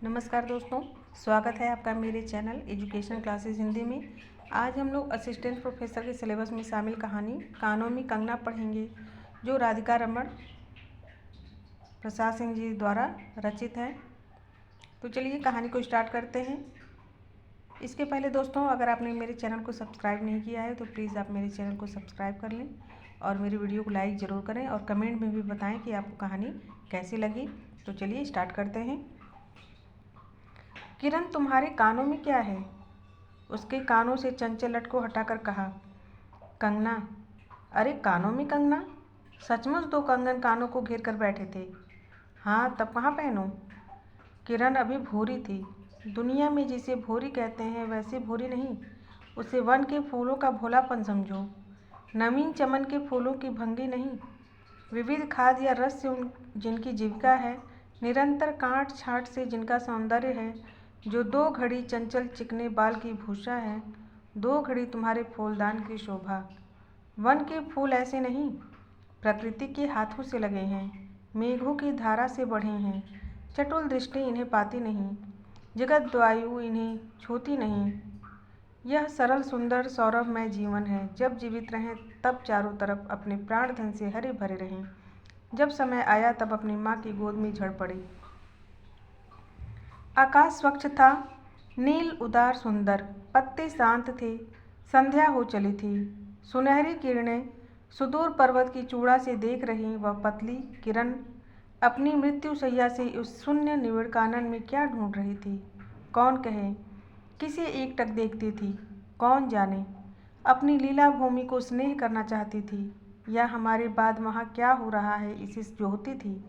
नमस्कार दोस्तों, स्वागत है आपका मेरे चैनल एजुकेशन क्लासेस हिंदी में। आज हम लोग असिस्टेंट प्रोफेसर के सिलेबस में शामिल कहानी कानों में कंगना पढ़ेंगे, जो राधिका रमण प्रसाद सिंह जी द्वारा रचित है। तो चलिए कहानी को स्टार्ट करते हैं। इसके पहले दोस्तों, अगर आपने मेरे चैनल को सब्सक्राइब नहीं किया है तो प्लीज़ आप मेरे चैनल को सब्सक्राइब कर लें और मेरी वीडियो को लाइक ज़रूर करें और कमेंट में भी बताएँ कि आपको कहानी कैसी लगी। तो चलिए स्टार्ट करते हैं। किरण, तुम्हारे कानों में क्या है? उसके कानों से चंचल लट को हटाकर कहा। कंगना। अरे कानों में कंगना? सचमुच 2 कंगन कानों को घेर कर बैठे थे। हाँ, तब कहाँ पहनूं? किरण अभी भोरी थी। दुनिया में जिसे भोरी कहते हैं वैसे भोरी नहीं, उसे वन के फूलों का भोलापन समझो। नवीन चमन के फूलों की भंगी नहीं, विविध खाद या रस से जिनकी जीविका है, निरंतर काट छाट से जिनका सौंदर्य है, जो 2 घड़ी चंचल चिकने बाल की भूषा है, 2 घड़ी तुम्हारे फूलदान की शोभा। वन के फूल ऐसे नहीं, प्रकृति के हाथों से लगे हैं, मेघों की धारा से बढ़े हैं। चटुल दृष्टि इन्हें पाती नहीं, जगत वायु इन्हें छूती नहीं। यह सरल सुंदर सौरभमय जीवन है। जब जीवित रहें तब चारों तरफ अपने प्राण धन से हरे भरे रहें। जब समय आया तब अपनी माँ की गोद में झड़ पड़े। आकाश स्वच्छ था, नील उदार सुंदर, पत्ते शांत थे। संध्या हो चली थी। सुनहरी किरणें सुदूर पर्वत की चूड़ा से देख रही वह पतली किरण अपनी मृत्यु शैया से उस शून्य निविड़ कानन में क्या ढूंढ रही थी? कौन कहे, किसे एकटक देखती थी? कौन जाने, अपनी लीला भूमि को स्नेह करना चाहती थी या हमारे बाद वहाँ क्या हो रहा है इसे जोहती थी?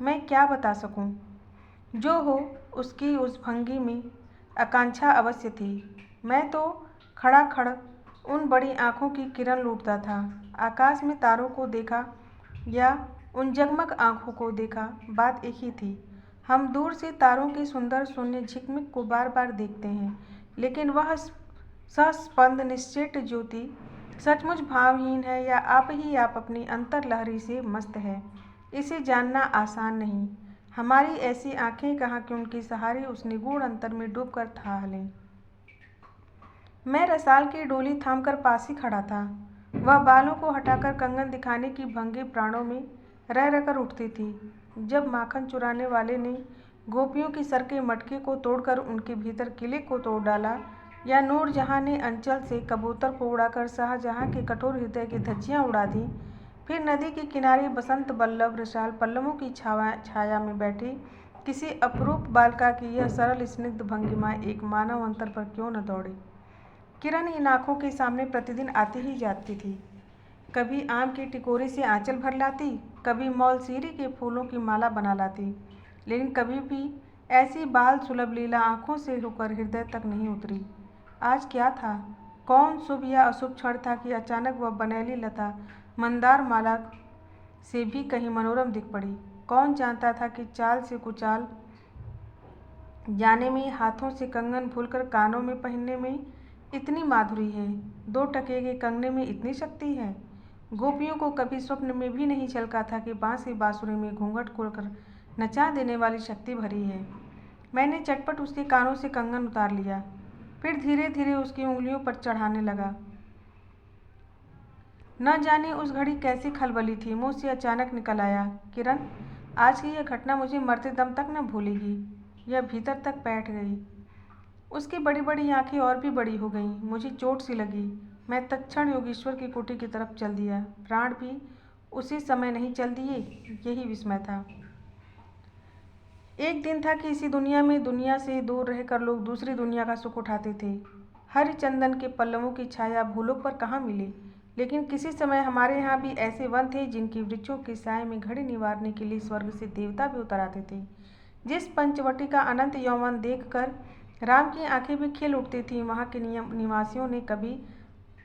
मैं क्या बता सकूं? जो हो, उसकी उस भंगी में आकांक्षा अवश्य थी। मैं तो खड़ा खड़ उन बड़ी आँखों की किरण लूटता था। आकाश में तारों को देखा या उन जगमग आँखों को देखा, बात एक ही थी। हम दूर से तारों के सुंदर शून्य झिकमिक को बार बार देखते हैं, लेकिन वह सस्पंद निश्चेत ज्योति सचमुच भावहीन है या आप ही आप अपनी अंतर्लहरी से मस्त है, इसे जानना आसान नहीं। हमारी ऐसी आंखें कहाँ कि उनके सहारे उस निगूढ़ अंतर में डूबकर था लें। मैं रसाल की डोली थामकर पास ही खड़ा था। वह बालों को हटाकर कंगन दिखाने की भंगी प्राणों में रह रहकर उठती थी। जब माखन चुराने वाले ने गोपियों की सर के मटके को तोड़कर उनके भीतर किले को तोड़ डाला, या नूरजहाँ ने अंचल से कबूतर को उड़ाकर शाहजहाँ के कठोर हृदय की धज्जियाँ उड़ा दी, फिर नदी के किनारे बसंत बल्लभ रसाल पल्लवों की छाया में बैठी किसी अपरूप बालिका की यह सरल स्निग्ध भंगिमा एक मानव अंतर पर क्यों न दौड़े? किरण इन आँखों के सामने प्रतिदिन आती ही जाती थी। कभी आम की टिकोरी से आंचल भर लाती, कभी मौलसीरी के फूलों की माला बना लाती, लेकिन कभी भी ऐसी बाल सुलभ लीला आँखों से होकर हृदय तक नहीं उतरी। आज क्या था? कौन शुभ या अशुभ क्षण था कि अचानक वह बनैली लता मंदार माला से भी कहीं मनोरम दिख पड़ी? कौन जानता था कि चाल से कुचाल जाने में, हाथों से कंगन भूलकर कानों में पहनने में इतनी माधुरी है, 2 टके के कंगने में इतनी शक्ति है। गोपियों को कभी स्वप्न में भी नहीं झलका था कि बांसी बांसुरी में घूंघट खोलकर नचा देने वाली शक्ति भरी है। मैंने चटपट उसके कानों से कंगन उतार लिया, फिर धीरे धीरे उसकी उंगलियों पर चढ़ाने लगा। न जाने उस घड़ी कैसी खलबली थी, मुँह से अचानक निकल आया, किरण, आज की यह घटना मुझे मरते दम तक न भूलेगी। यह भीतर तक बैठ गई। उसकी बड़ी बड़ी आंखें और भी बड़ी हो गईं। मुझे चोट सी लगी। मैं तत्क्षण योगेश्वर की कुटी की तरफ चल दिया। प्राण भी उसी समय नहीं चल दिए, यही विस्मय था। एक दिन था कि इसी दुनिया में दुनिया से दूर रहकर लोग दूसरी दुनिया का सुख उठाते थे। हरि चंदन के पल्लवों की छाया भूलोक पर कहाँ मिली, लेकिन किसी समय हमारे यहाँ भी ऐसे वन थे जिनकी वृक्षों के साय में घड़ी निवारने के लिए स्वर्ग से देवता भी उतर आते थे। जिस पंचवटी का अनंत यौवन देखकर राम की आंखें भी खिल उठती थीं, वहाँ के निवासियों ने कभी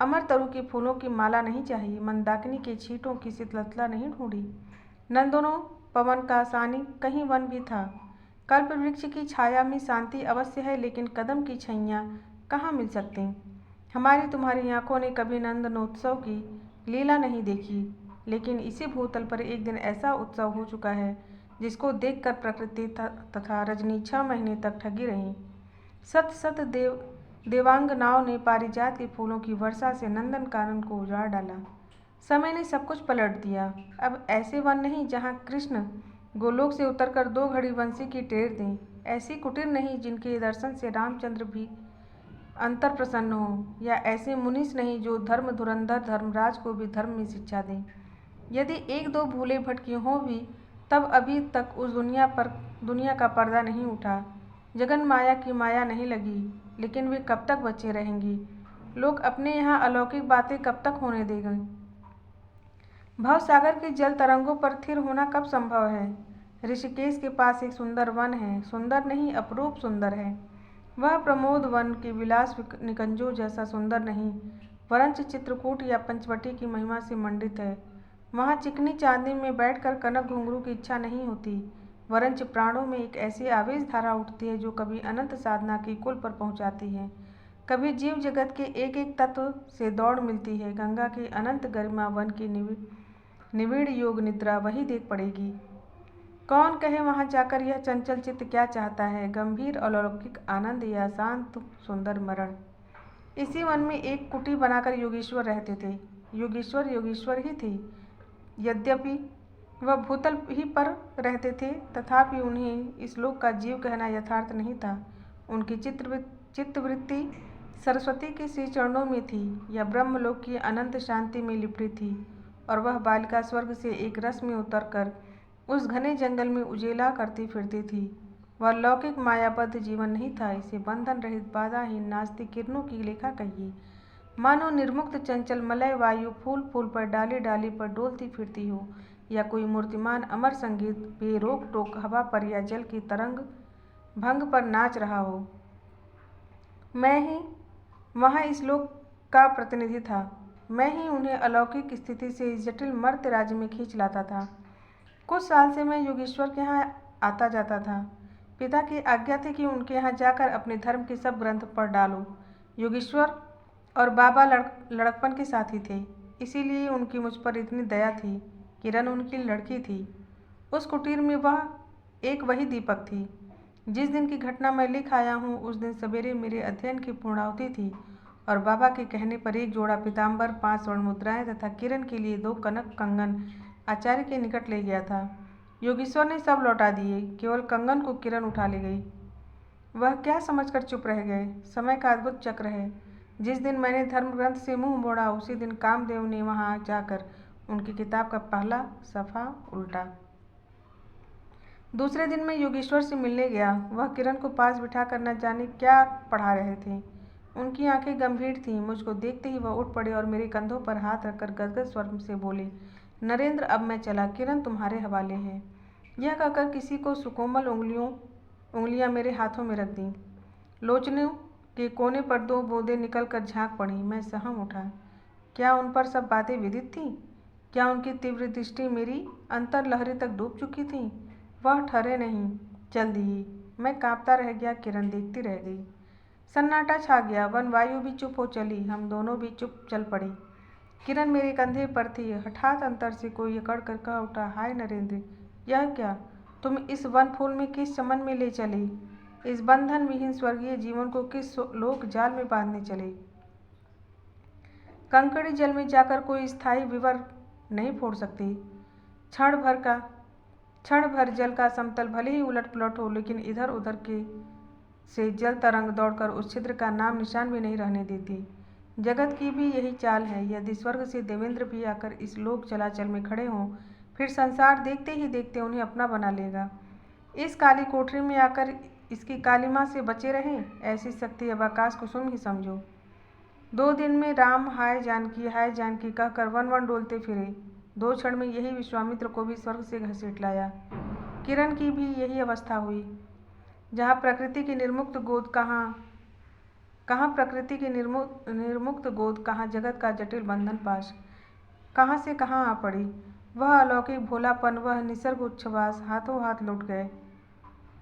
अमर तरु के फूलों की माला नहीं चाही, मंदाकिनी के छींटों की शीतलता नहीं ढूंढी। नंदनों पवन का सानी कहीं वन भी था। कल्प वृक्ष की छाया में शांति अवश्य है, लेकिन कदम की छैया कहाँ मिल सकती? हमारी तुम्हारी आंखों ने कभी नंदनोत्सव की लीला नहीं देखी, लेकिन इसी भूतल पर एक दिन ऐसा उत्सव हो चुका है जिसको देखकर प्रकृति तथा रजनी 6 महीने तक ठगी रहीं। सत सत देवांगनाओं ने पारिजात के फूलों की वर्षा से नंदन कानन को उजाड़ डाला। समय ने सब कुछ पलट दिया। अब ऐसे वन नहीं जहाँ कृष्ण गोलोक से उतरकर 2 घड़ी बंसी की टेर दें, ऐसी कुटीर नहीं जिनके दर्शन से रामचंद्र भी अंतर प्रसन्न हो, या ऐसे मुनीस नहीं जो धर्म धुरंधर धर्मराज को भी धर्म में शिक्षा दें। यदि 1-2 भूले भटके हों भी, तब अभी तक उस दुनिया का पर्दा नहीं उठा। जगन माया की माया नहीं लगी, लेकिन वे कब तक बचे रहेंगी? लोग अपने यहाँ अलौकिक बातें कब तक होने देंगे? भवसागर के जल तरंगों पर स्थिर होना कब संभव है? ऋषिकेश के पास एक सुंदर वन है, सुंदर नहीं अपरूप सुंदर है। वह प्रमोद वन के विलास निकुंजों जैसा सुंदर नहीं, वरंच चित्रकूट या पंचवटी की महिमा से मंडित है। वहाँ चिकनी चांदनी में बैठकर कनक घुंघरू की इच्छा नहीं होती, वरंच प्राणों में एक ऐसी आवेश धारा उठती है जो कभी अनंत साधना की कुल पर पहुँचाती है, कभी जीव जगत के एक एक तत्व से दौड़ मिलती है। गंगा की अनंत गरिमा वन की निविड़ योग निद्रा वही देख पड़ेगी। कौन कहे वहाँ जाकर यह चंचल चित्त क्या चाहता है, गंभीर अलौकिक आनंद या शांत सुंदर मरण। इसी वन में एक कुटी बनाकर योगेश्वर रहते थे। योगेश्वर ही थे। यद्यपि वह भूतल ही पर रहते थे, तथापि उन्हें इस लोक का जीव कहना यथार्थ नहीं था। उनकी चित्तवृत्ति सरस्वती के श्री चरणों में थी, या ब्रह्मलोक की अनंत शांति में लिपटी थी, और वह बालिका स्वर्ग से एक रस में उतरकर उस घने जंगल में उजेला करती फिरती थी। वह लौकिक मायाबद्ध जीवन नहीं था, इसे बंधन रहित बाधाहीन नास्तिक किरणों की लेखा कहिए। मानो निर्मुक्त चंचल मलय वायु फूल फूल पर डाली डाली पर डोलती फिरती हो, या कोई मूर्तिमान अमर संगीत बेरोक टोक हवा पर या जल की तरंग भंग पर नाच रहा हो। मैं ही वहाँ इस लोक का प्रतिनिधि था। मैं ही उन्हें अलौकिक स्थिति से इस जटिल मर्त्य राज्य में खींच लाता था। कुछ साल से मैं योगेश्वर के यहाँ आता जाता था। पिता की आज्ञा थी कि उनके यहाँ जाकर अपने धर्म के सब ग्रंथ पढ़ डालो। योगेश्वर और बाबा लड़कपन के साथी थे, इसीलिए उनकी मुझ पर इतनी दया थी। किरण उनकी लड़की थी। उस कुटीर में वह एक वही दीपक थी। जिस दिन की घटना मैं लिख आया हूँ, उस दिन सवेरे मेरे अध्ययन की पूर्णाहुति थी, और बाबा के कहने पर एक जोड़ा पीताम्बर, 5 स्वर्ण मुद्राएं तथा किरण के लिए 2 कनक कंगन आचार्य के निकट ले गया था। योगेश्वर ने सब लौटा दिए, केवल कंगन को किरण उठा ले गई। वह क्या समझकर चुप रह गए। समय का अद्भुत चक्र है। जिस दिन मैंने धर्म ग्रंथ से मुंह मोड़ा, उसी दिन कामदेव ने वहां जाकर उनकी किताब का पहला सफ़ा उल्टा। दूसरे दिन मैं योगेश्वर से मिलने गया। वह किरण को पास बिठाकर न जाने क्या पढ़ा रहे थे। उनकी आंखें गंभीर थीं। मुझको देखते ही वह उठ पड़े और मेरे कंधों पर हाथ रखकर गदगद स्वर से बोले, नरेंद्र, अब मैं चला, किरण तुम्हारे हवाले है। यह कहकर किसी को सुकोमल उंगलियां मेरे हाथों में रख दी। लोचनों के कोने पर 2 बूंदें निकलकर झांक पड़ी। मैं सहम उठा। क्या उन पर सब बातें विदित थीं? क्या उनकी तीव्र दृष्टि मेरी अंतर लहरी तक डूब चुकी थी? वह ठहरे नहीं, चल दिए। मैं कांपता रह गया, किरण देखती रह गई। सन्नाटा छा गया। वन वायु भी चुप हो चली। हम दोनों भी चुप चल पड़े। किरण मेरे कंधे पर थी। हठात अंतर से कोई अकड़ कर कह उठा, हाय नरेंद्र, यह क्या? तुम इस वन फूल में किस चमन में ले चले? इस बंधन विहीन स्वर्गीय जीवन को किस लोक जाल में बांधने चले? कंकड़ी जल में जाकर कोई स्थायी विवर नहीं फोड़ सकती। क्षण भर जल का समतल भले ही उलट पुलट हो, लेकिन इधर उधर के से जल तरंग दौड़कर उस छिद्र का नाम निशान भी नहीं रहने देती। जगत की भी यही चाल है। यदि स्वर्ग से देवेंद्र भी आकर इस लोक चलाचल में खड़े हों, फिर संसार देखते ही देखते उन्हें अपना बना लेगा। इस काली कोठरी में आकर इसकी कालिमा से बचे रहें, ऐसी शक्ति अब आकाश कुसुम ही समझो। 2 दिन में राम हाय जानकी कहकर वन वन डोलते फिरे। 2 क्षण में यही विश्वामित्र को भी स्वर्ग से घसीट लाया। किरण की भी यही अवस्था हुई। जहाँ प्रकृति की निर्मुक्त गोद, कहाँ प्रकृति की निर्मुक्त गोद, कहाँ जगत का जटिल बंधन पाश, कहाँ से कहाँ आ पड़ी। वह अलौकिक भोलापन, वह निसर्ग उच्छ्वास हाथों हाथ लौट गए।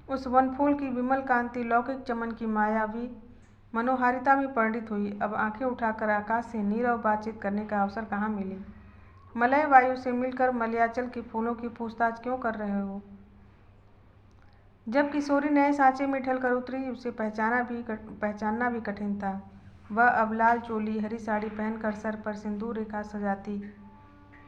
उस वनफूल की विमल कांति लौकिक चमन की मायावी मनोहारिता में परिणित हुई। अब आंखें उठाकर आकाश से नीरव बातचीत करने का अवसर कहाँ मिले। मलय वायु से मिलकर मलयाचल के फूलों की पूछताछ क्यों कर रहे हो? जब किशोरी नए सांचे में ढलकर उतरी, उसे पहचानना भी कठिन था। वह अब लाल चोली, हरी साड़ी पहनकर सर पर सिंदूर रेखा सजाती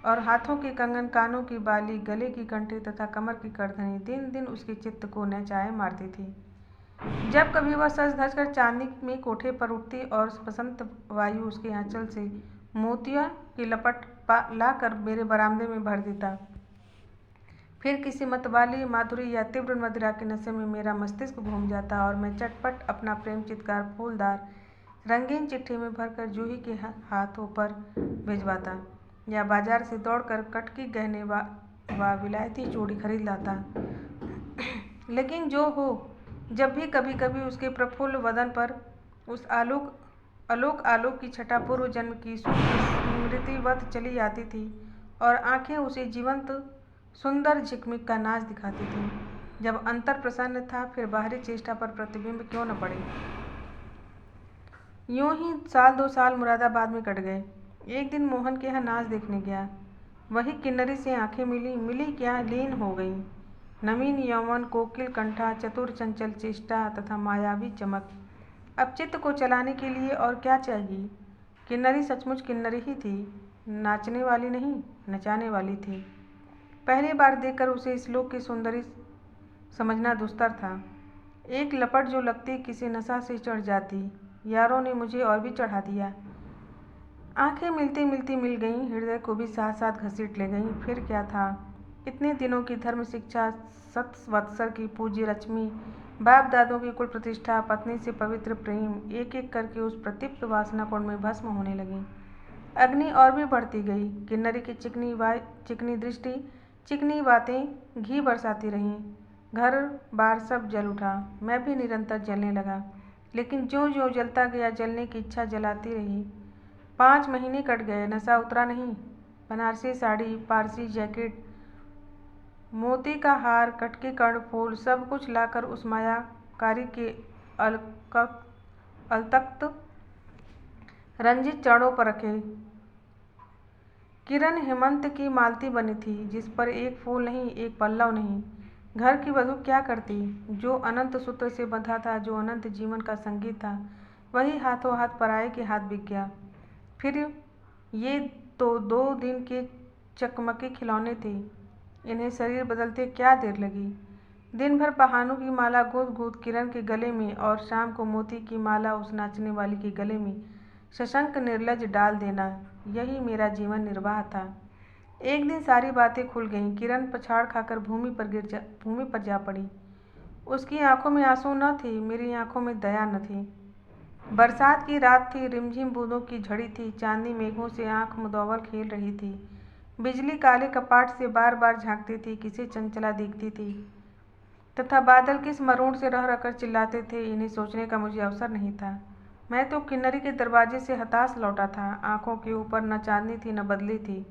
और हाथों के कंगन, कानों की बाली, गले की कंठी तथा कमर की करधनी दिन दिन उसके चित्त को नचाए मारती थी। जब कभी वह सज धज कर चांदनी में कोठे पर उठती और बसंत वायु उसके आंचल से मोतिया की लपट लाकर मेरे बरामदे में भर देता, फिर किसी मतवाली माधुरी या तीव्र मदिरा के नशे में मेरा मस्तिष्क घूम जाता और मैं चटपट अपना प्रेम चित्कार फूलदार रंगीन चिट्ठी में भरकर जूही के हाथों पर भिजवाता या बाजार से दौड़कर कटकी गहने व विलायती चूड़ी खरीद लाता। लेकिन जो हो, जब भी कभी कभी उसके प्रफुल्ल वदन पर उस आलोक की छटा पूर्व जन्म की स्मृतिवत चली आती थी और आंखें उसे जीवंत सुंदर झिकमिक का नाच दिखाती थीं। जब अंतर प्रसन्न था, फिर बाहरी चेष्टा पर प्रतिबिंब क्यों न पड़े। यूं ही 1-2 साल मुरादाबाद में कट गए। एक दिन मोहन के यहाँ नाच देखने गया। वही किन्नरी से आंखें मिली क्या, लीन हो गईं। नवीन यौवन, कोकिल कंठा, चतुर चंचल चेष्टा तथा मायावी चमक। अब चित्त को चलाने के लिए और क्या चाहिए। किन्नरी सचमुच किन्नरी ही थी, नाचने वाली नहीं, नचाने वाली थी। पहली बार देखकर उसे इस लोक की सुंदरी समझना दुस्तर था। एक लपट जो लगती किसी नशा से चढ़ जाती। यारों ने मुझे और भी चढ़ा दिया। आंखें मिलती मिलती मिल गईं, हृदय को भी साथ साथ घसीट ले गईं। फिर क्या था, इतने दिनों की धर्म शिक्षा, 7 वत्सर की पूज्य रश्मि, बाप दादों की कुल प्रतिष्ठा, पत्नी से पवित्र प्रेम, एक एक करके उस प्रदीप्त वासना कुंड में भस्म होने लगी। अग्नि और भी बढ़ती गई। किन्नरी की चिकनी दृष्टि, चिकनी बातें घी बरसाती रहीं। घर बार सब जल उठा। मैं भी निरंतर जलने लगा, लेकिन ज्यों ज्यों जलता गया, जलने की इच्छा जलाती रही। 5 महीने कट गए, नशा उतरा नहीं। बनारसी साड़ी, पारसी जैकेट, मोती का हार, कटके कर्णफूल, सब कुछ लाकर उस मायाकारी के अलतख्त रंजित चरणों पर रखे। किरण हेमंत की मालती बनी थी, जिस पर एक फूल नहीं, एक पल्लव नहीं। घर की वधू क्या करती। जो अनंत सूत्र से बंधा था, जो अनंत जीवन का संगीत था, वही हाथों हाथ पराये के हाथ बिक गया। फिर ये तो 2 दिन के चकमके खिलौने थे, इन्हें शरीर बदलते क्या देर लगी। दिन भर बहानों की माला गूंथ गूंथ किरण के गले में और शाम को मोती की माला उस नाचने वाली के गले में सशंक निर्लज डाल देना, यही मेरा जीवन निर्वाह था। एक दिन सारी बातें खुल गईं। किरण पछाड़ खाकर भूमि पर जा पड़ी। उसकी आंखों में आंसू न थे, मेरी आंखों में दया न थी। बरसात की रात थी, रिमझिम बूंदों की झड़ी थी, चांदनी मेघों से आंख मुदौवल खेल रही थी। बिजली काले कपाट से बार बार झांकती थी, किसी चंचला दिखती थी, तथा बादल किस मरोड़ से रह रहकर चिल्लाते थे, इन्हें सोचने का मुझे अवसर नहीं था। मैं तो किन्नरी के दरवाजे से हताश लौटा था। आंखों के ऊपर न चांदनी थी, न बदली थी।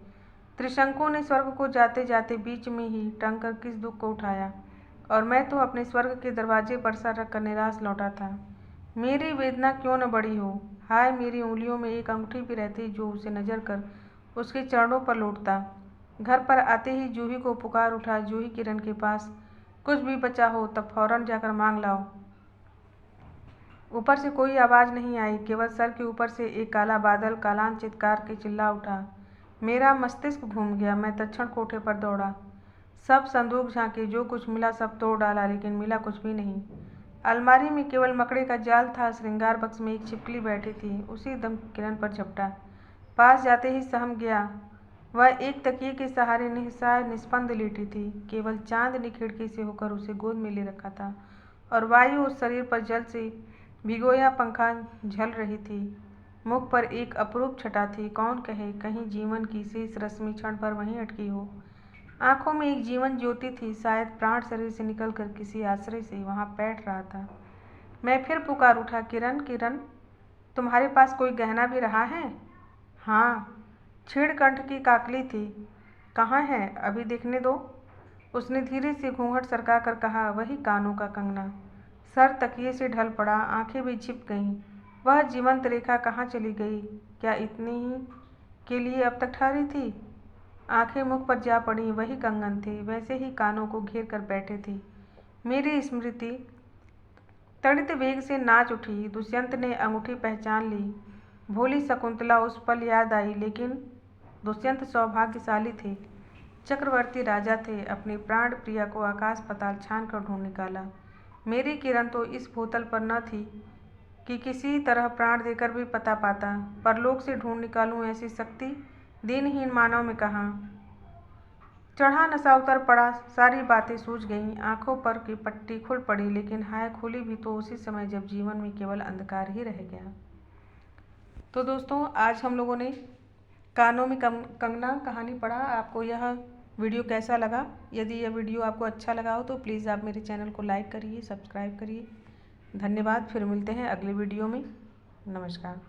त्रिशंकु ने स्वर्ग को जाते जाते बीच में ही टंग कर किस दुख को उठाया, और मैं तो अपने स्वर्ग के दरवाजे पर सर रखकर निराश लौटा था। मेरी वेदना क्यों न बड़ी हो। हाय, मेरी उंगलियों में एक अंगूठी भी रहती जो उसे नजर कर उसके चरणों पर लौटता। घर पर आते ही जूही को पुकार उठा, जूही किरण के पास कुछ भी बचा हो तब फौरन जाकर मांग लाओ। ऊपर से कोई आवाज़ नहीं आई, केवल सर के ऊपर से एक काला बादल कालांत चित्कार के चिल्ला उठा। मेरा मस्तिष्क घूम गया। मैं तत्क्षण कोठे पर दौड़ा। सब संदूक झांके, जो कुछ मिला सब तोड़ डाला, लेकिन मिला कुछ भी नहीं। अलमारी में केवल मकड़े का जाल था। श्रृंगार बक्स में एक छिपकली बैठी थी। उसी दम किरण पर झपटा। पास जाते ही सहम गया। वह एक तकिए के सहारे निस्सहाय निस्पंद लेटी थी। केवल चांद ने खिड़की से होकर उसे गोद में ले रखा था और वायु उस शरीर पर जल से भिगोया पंखा झल रही थी। मुख पर एक अपरूप छटा थी। कौन कहे, कहीं जीवन की शेष रश्मि क्षण पर वहीं अटकी हो। आंखों में एक जीवन ज्योति थी, शायद प्राण शरीर से निकलकर किसी आश्रय से वहां बैठ रहा था। मैं फिर पुकार उठा, किरण, किरण, तुम्हारे पास कोई गहना भी रहा है? हाँ, छीड़ कंठ की काकली थी। कहाँ है, अभी देखने दो। उसने धीरे से घूंघट सरका कर कहा, वही कानों का कंगना। सर तकिए से ढल पड़ा, आंखें भी झिप गईं। वह जीवंत रेखा कहाँ चली गई? क्या इतने ही के लिए अब तक ठहरी थी? आंखें मुख पर जा पड़ी। वही कंगन थे, वैसे ही कानों को घेर कर बैठे थे। मेरी स्मृति तड़ित वेग से नाच उठी। दुष्यंत ने अंगूठी पहचान ली। भोली शकुंतला उस पल याद आई, लेकिन दुष्यंत सौभाग्यशाली थे, चक्रवर्ती राजा थे। अपनी प्राण प्रिया को आकाश पाताल छान कर ढूंढ निकाला। मेरी किरण तो इस भूतल पर न थी कि किसी तरह प्राण देकर भी पता पाता। परलोक से ढूंढ निकालूं ऐसी शक्ति दीनहीन मानव में कहाँ। चढ़ा नशा उतर पड़ा, सारी बातें सूझ गईं, आंखों पर की पट्टी खुल पड़ी, लेकिन हाय खुली भी तो उसी समय जब जीवन में केवल अंधकार ही रह गया। तो दोस्तों, आज हम लोगों ने कानों में कंगना कहानी पढ़ा। आपको यह वीडियो कैसा लगा? यदि यह वीडियो आपको अच्छा लगा हो तो प्लीज़ आप मेरे चैनल को लाइक करिए, सब्सक्राइब करिए। धन्यवाद। फिर मिलते हैं अगले वीडियो में। नमस्कार।